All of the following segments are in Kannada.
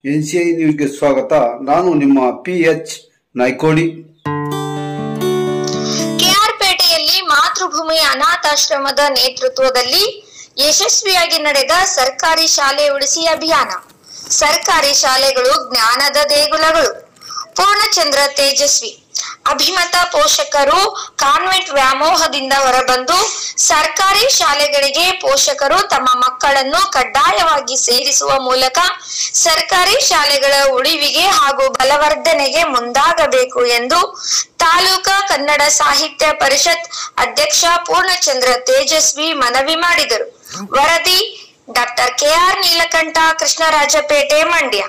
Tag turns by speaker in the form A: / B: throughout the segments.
A: NCI ನ್ಯೂಸ್ಗೆ ಸ್ವಾಗತ. ನಾನು ನಿಮ್ಮ PH ನಾಯ್ಕೋಡಿ.
B: ಕೆಆರ್ಪೇಟೆಯಲ್ಲಿ ಮಾತೃಭೂಮಿ ಅನಾಥಾಶ್ರಮದ ನೇತೃತ್ವದಲ್ಲಿ ಯಶಸ್ವಿಯಾಗಿ ನಡೆದ ಸರ್ಕಾರಿ ಶಾಲೆ ಉಳಿಸಿ ಅಭಿಯಾನ. ಸರ್ಕಾರಿ ಶಾಲೆಗಳು ಜ್ಞಾನದ ದೇಗುಲಗಳು. ಪೂರ್ಣಚಂದ್ರ ತೇಜಸ್ವಿ. ಅಭಿಮತ ಪೋಷಕರು ಕಾನ್ವೆಂಟ್ ವ್ಯಾಮೋಹದಿಂದ ಹೊರಬಂದು ಸರ್ಕಾರಿ ಶಾಲೆಗಳಿಗೆ ಪೋಷಕರು ತಮ್ಮ ಮಕ್ಕಳನ್ನು ಕಡ್ಡಾಯವಾಗಿ ಸೇರಿಸುವ ಮೂಲಕ ಸರ್ಕಾರಿ ಶಾಲೆಗಳ ಉಳಿವಿಗೆ ಹಾಗೂ ಬಲವರ್ಧನೆಗೆ ಮುಂದಾಗಬೇಕು ಎಂದು ತಾಲೂಕಾ ಕನ್ನಡ ಸಾಹಿತ್ಯ ಪರಿಷತ್ ಅಧ್ಯಕ್ಷ ಪೂರ್ಣಚಂದ್ರ ತೇಜಸ್ವಿ ಮನವಿ ಮಾಡಿದರು. ವರದಿ ಡಾಕ್ಟರ್ KR ನೀಲಕಂಠ, ಕೃಷ್ಣರಾಜಪೇಟೆ, ಮಂಡ್ಯ.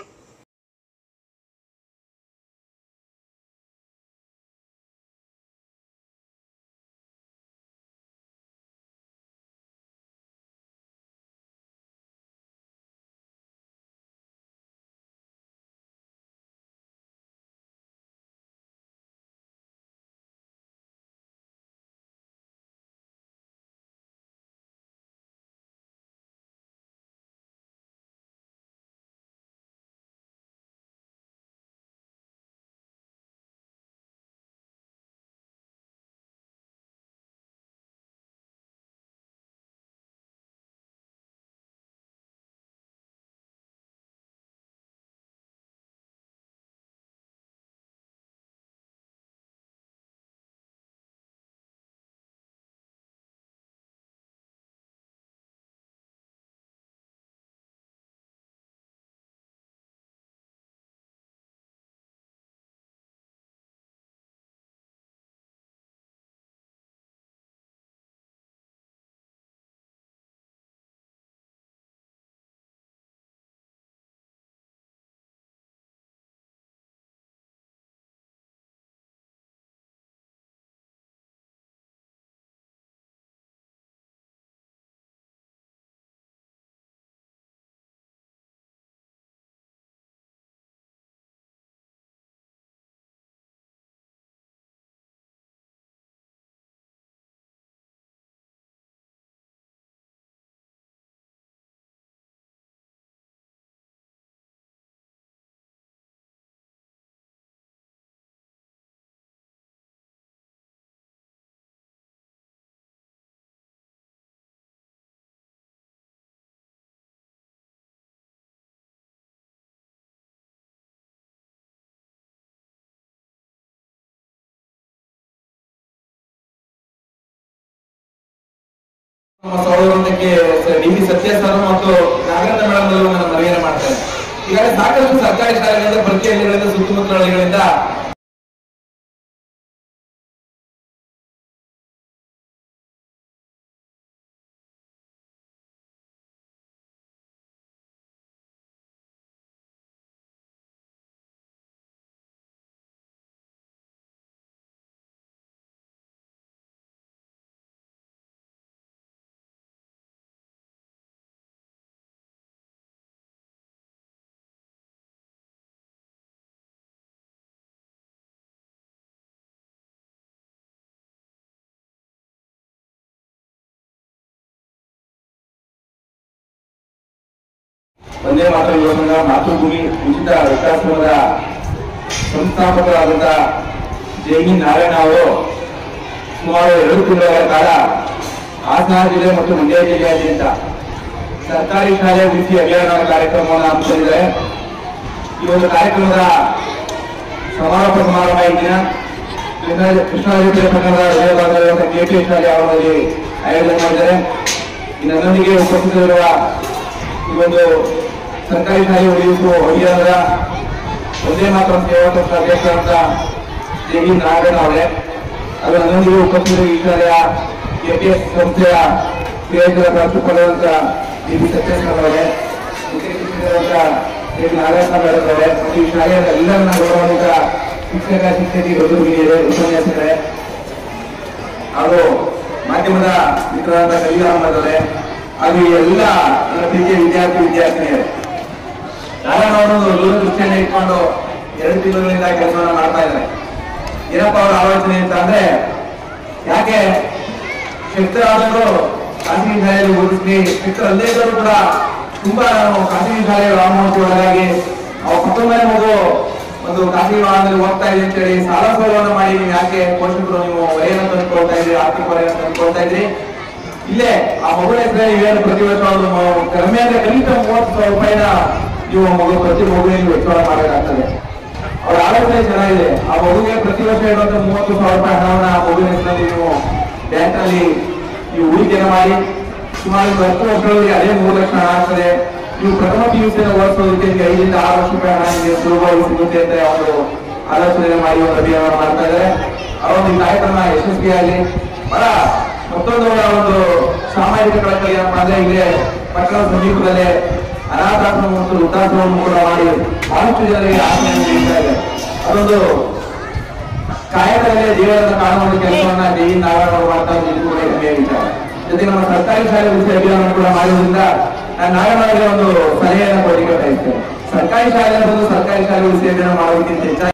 C: ಸಹೋದರಕ್ಕೆ ಡಿ.ವಿ. ಸತ್ಯ ಸರ್ ಮತ್ತು ನಾಗರತ್ನ ಮೇಡಮ್ ಅವರು ನನ್ನ ಮನವಿಯನ್ನು ಮಾಡ್ತಾರೆ. ಈಗಾಗಲೇ ಸಾಕಷ್ಟು ಸರ್ಕಾರಿ ಶಾಲೆಗಳಿಂದ ಪ್ರತಿ ಹಳ್ಳಿಗಳಿಂದ ಸುತ್ತಮುತ್ತಲ ಹಳ್ಳಿಗಳಿಂದ ಒಂದೇ ಮಾತ್ರ ಯೋಜನೆ ಮಾತೃಭೂಮಿ ಉಚಿತ ವೃದ್ಧಾಶ್ರಮದ ಸಂಸ್ಥಾಪಕರಾದಂಥ ಜೆ.ವಿ. ನಾರಾಯಣ ಅವರು ಸುಮಾರು 2 ತಿಂಗಳ ಕಾಲ ಹಾಸನ ಜಿಲ್ಲೆ ಮತ್ತು ಮಂಡ್ಯ ಜಿಲ್ಲೆಯಾದ್ಯಂತ ಸರ್ಕಾರಿ ಶಾಲೆ ಉಳಿಸಿ ಅಭಿಯಾನ ಕಾರ್ಯಕ್ರಮವನ್ನು ಹಮ್ಮಿಕೊಂಡಿದ್ದಾರೆ. ಈ ಒಂದು ಕಾರ್ಯಕ್ರಮದ ಸಮಾರೋಪ ಸಮಾರಂಭ ಈ ದಿನ ಕೃಷ್ಣರಾಜಪೇಟೆ ಪಟ್ಟಣದ ಹೃದಯ ಭಾಗದಲ್ಲಿರುವ KP ಶಾಲೆ ಆವರಣದಲ್ಲಿ ಆಯೋಜನೆ ಮಾಡಿದ್ದಾರೆ. ನನ್ನೊಂದಿಗೆ ಉಪಸ್ಥಿತರಿರುವ ಈ ಒಂದು ಸರ್ಕಾರಿ ಶಾಲೆ ಉಳಿಸುವ ಅಭಿಯಾನದ ಒಂದೇ ಮಾತ್ರ ಸೇವಾ ಸಂಸ್ಥೆ ಅಧ್ಯಕ್ಷರಾದ ಜೆ.ವಿ. ನಾರಾಯಣ ಅವರೇ, ಅದು ನನ್ನೊಂದಿಗೆ ಉಪಸ್ಥಿತರು ಈ ಶಾಲೆಯ KPS ಸಂಸ್ಥೆಯ ಕ್ರಿಯಾಶೀಲ ಪ್ರಾಂಶುಪಾಲರಾದಂಥ ಡಿ.ವಿ. ಸತ್ಯನಾರಾಯಣ ಅವರೇ, ಮುಖ್ಯ ಶಿಕ್ಷಕರಾದಂಥ ಜೆ.ವಿ. ನಾರಾಯಣ ಮೇಡಮ್ ಅವರೇ ಮತ್ತು ಈ ಶಾಲೆಯ ಎಲ್ಲರನ್ನ ಗೌರವಾನ್ವಿತ ಶಿಕ್ಷಕ ಶಿಕ್ಷಕಿ ಹುಡುಗರಿದ್ದಾರೆ, ಉಪನ್ಯಾಸಕರೇ ಹಾಗೂ ಮಾಧ್ಯಮದ ಮಿತ್ರರಾದ ಕವಿರಾಮರವರೇ ಹಾಗೂ ಎಲ್ಲ ನನ್ನ ಪ್ರೀತಿಯ ವಿದ್ಯಾರ್ಥಿನಿಯರು. ನಾರಾಯಣ ಅವರು ದೂರದೃಷ್ಟಿಯನ್ನು ಇಟ್ಕೊಂಡು 2 ತಿಂಗಳಿಂದ ಕೆಲಸವನ್ನ ಮಾಡ್ತಾ ಇದ್ದಾರೆ. ಏನಪ್ಪ ಅವರ ಆಲೋಚನೆ ಅಂತ ಅಂದ್ರೆ, ಯಾಕೆ ಶಕ್ತರಾದವರು ಖಾಸಗಿ ಶಾಲೆಯಲ್ಲಿ ಓದಿಸ್ಲಿ, ಶಕ್ತರಲ್ಲೇ ಇದ್ದರೂ ಕೂಡ ತುಂಬಾ ನಾವು ಖಾಸಗಿ ಶಾಲೆಯ ವ್ಯಾಮೋಹಕ್ಕೆ ಒಳಗಾಗಿ ಅವ್ರ ಕುಟುಂಬನೇ ಮಗು ಒಂದು ಖಾಸಗಿ ವಾಹನದಲ್ಲಿ ಹೋಗ್ತಾ ಇದೆ ಅಂತ ಹೇಳಿ ಸಾಲ ಸೋಲವನ್ನು ಮಾಡಿ ನೀವು ಯಾಕೆ ಪೋಷಕರು ನೀವು ಹೊರೆಯನ್ನು ತಂದುಕೊಳ್ತಾ ಇದ್ರಿ, ಆರ್ಥಿಕ ಹೊರೆಯನ್ನು ತಂದುಕೊಳ್ತಾ ಇದ್ರಿ? ಇಲ್ಲೇ ಆ ಮಗುವಿನ ಹೆಸರೇ ನೀವೇನು ಪ್ರತಿ ವರ್ಷ ಒಂದು ಕಡಿಮೆ ಅಂದ್ರೆ ಕನಿಷ್ಠ 30,000 ರೂಪಾಯಿನ ನೀವು ಪ್ರತಿ ಮಗುವಿಗೆ ವೆಚ್ಚ ಮಾಡಬೇಕಾಗ್ತದೆ. ಅವ್ರ ಆಲೋಚನೆ ಚೆನ್ನಾಗಿದೆ. ಆ ಮಗುವಿಗೆ ಪ್ರತಿ ವರ್ಷ ಇರುವಂತ 30,000 ರೂಪಾಯಿ ಹಣವನ್ನ ಆ ಮಗುವಿನ ಹೆಸರಲ್ಲಿ ನೀವು ಬ್ಯಾಂಕ್ ನಲ್ಲಿ ನೀವು ಹೂಡಿಕೆಯನ್ನು ಮಾಡಿ ಸುಮಾರು 10 ವರ್ಷಗಳಿಗೆ ಅದೇ 3 ಲಕ್ಷ ಹಣ ಆಗ್ತದೆ. ನೀವು ಪ್ರಥಮ PUC ಓದಿಸೋದಕ್ಕೆ 5 ರಿಂದ 6 ಲಕ್ಷ ರೂಪಾಯಿ ಹಣ ನಿಮಗೆ ಸುಲಭವಾಗಿ ಸಿಗುತ್ತೆ ಅಂತ ಒಂದು ಆಲೋಚನೆ ಮಾಡಿ ಒಂದು ಅಭಿಯಾನ ಮಾಡ್ತಾ ಇದ್ದಾರೆ. ಆ ಒಂದು ಕಾರ್ಯಕ್ರಮ ಯಶಸ್ವಿಯಾಗಿ ಬಹಳ ಮತ್ತೊಂದು ಒಂದು ಸಾಮಾಜಿಕ ಕಳಕಳಿ ಏನಪ್ಪಾ ಅಂದ್ರೆ ಇಲ್ಲಿ ಪಟ್ಟಣದ ಸಮೀಪದಲ್ಲೇ ಅನಾಥಾಶ್ರಮ ಮತ್ತು ವೃದ್ಧಾಶ್ರಮವನ್ನು ಕೂಡ ಮಾಡಿ ಬಹಳಷ್ಟು ಜನರಿಗೆ ಆಶ್ರಯ ನೀಡ್ತಾ ಇದೆ. ಅದೊಂದು ಕಾಯಕದಲ್ಲೇ ಜೀವನದ ಕಾಣುವ ಕೆಲಸವನ್ನ ದೇವಿ ನಾರಾಯಣ ಮಾಡ್ತಾ ಇದ್ದು ಕೂಡ ಹೆಮ್ಮೆಯ ವಿಚಾರ. ಜೊತೆಗೆ ನಮ್ಮ ಸರ್ಕಾರಿ ಶಾಲೆ ಉಳಿಸಿ ಅಭಿಯಾನ ಕೂಡ ಮಾಡುವುದರಿಂದ ನಾನು ನಾರಾಯಣವರಿಗೆ ಒಂದು ಸಲಹೆಯನ್ನು ಕೊಡಲಿಕ್ಕೆ ಬಯಸ್ತೇನೆ. ಸರ್ಕಾರಿ ಶಾಲೆ ಬಂದು ಸರ್ಕಾರಿ ಶಾಲೆ ಉಳಿಸಿ ಅಭಿಯಾನ ಮಾಡೋದಕ್ಕಿಂತ ಹೆಚ್ಚಾಗಿ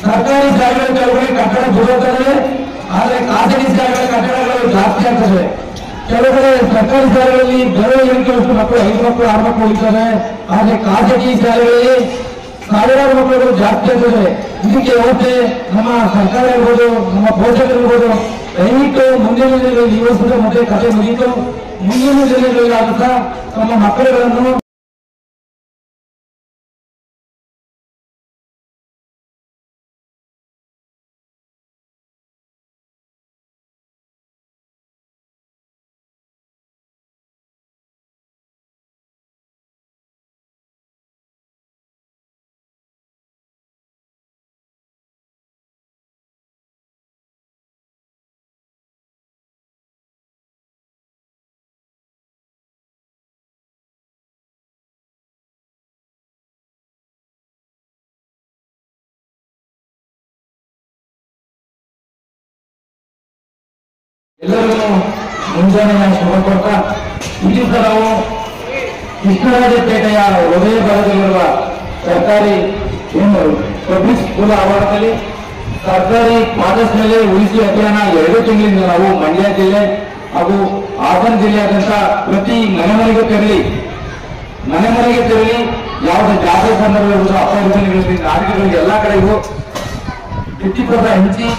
D: ಸರ್ಕಾರಿ ಶಾಲೆಗಳ ಕೆಲವೊಂದು ಕಟ್ಟಡ ದುರತ್ತದೆ, ಆದರೆ ಖಾಸಗಿ ಶಾಲೆಗಳ ಕಟ್ಟಡಗಳು ಜಾಸ್ತಿ ಆಗ್ತದೆ. ಕೆಲವು ಕಡೆ ಸರ್ಕಾರಿ ಶಾಲೆಗಳಲ್ಲಿ ಬೇರೆ ಎಣಿಕೆಯಷ್ಟು ಮಕ್ಕಳು 5 ಮಕ್ಕಳು 6 ಮಕ್ಕಳು ಹೋಗ್ತಾರೆ, ಆದರೆ ಖಾಸಗಿ ಶಾಲೆಗಳಲ್ಲಿ ಸಾವಿರಾರು ಮಕ್ಕಳುಗಳು ಜಾಸ್ತಿ ಆಗ್ತದೆ. ಇದಕ್ಕೆ ಹೋಗುತ್ತೆ ನಮ್ಮ ಸರ್ಕಾರ ಇರ್ಬೋದು, ನಮ್ಮ ಪೋಷಕರು ಇರ್ಬೋದು, ದಯವಿಟ್ಟು ಮುಂದಿನ ದಿನಗಳಲ್ಲಿ ಈ ವರ್ಷದ ಮತ್ತೆ ಕಥೆ ಮುಗಿತು, ಮುಂದಿನ ದಿನಗಳಲ್ಲಿ ಆಗುತ್ತಾ ತಮ್ಮ ಮಕ್ಕಳುಗಳನ್ನು ಎಲ್ಲರಿಗೂ ಮುಂಜಾನೆಯ ಶುಭ ಕೊಡ್ತಾ ಇಲ್ಲಿ ಸಹ ನಾವು ಕೃಷ್ಣರಾಜಪೇಟೆಯ ಹೃದಯ ಭಾಗದಲ್ಲಿರುವ ಸರ್ಕಾರಿ ಪಬ್ಲಿಕ್ ಸ್ಕೂಲ್ ಆವರಣದಲ್ಲಿ ಸರ್ಕಾರಿ ಪಾಠಶಾಲೆ ಉಳಿಸಿ ಅಭಿಯಾನ 2 ತಿಂಗಳಿಂದ ನಾವು ಮಂಡ್ಯ ಜಿಲ್ಲೆ ಹಾಗೂ ಹಾಸನ ಜಿಲ್ಲೆಯಾದ್ಯಂತ ಪ್ರತಿ ಮನೆ ಮನೆಗೆ ತೆರಳಿ ಯಾವುದೇ ಜಾತ್ರೆ ಸಂದರ್ಭ ಇರುವುದು ಅಪರಿಚಯ ನಾಟಕಗಳಿಗೆ ಎಲ್ಲಾ ಕಡೆಗೂ 50% ಹಂಚಿ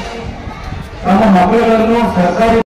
D: ತಮ್ಮ ಮಕ್ಕಳುಗಳನ್ನು ಸರ್ಕಾರಿ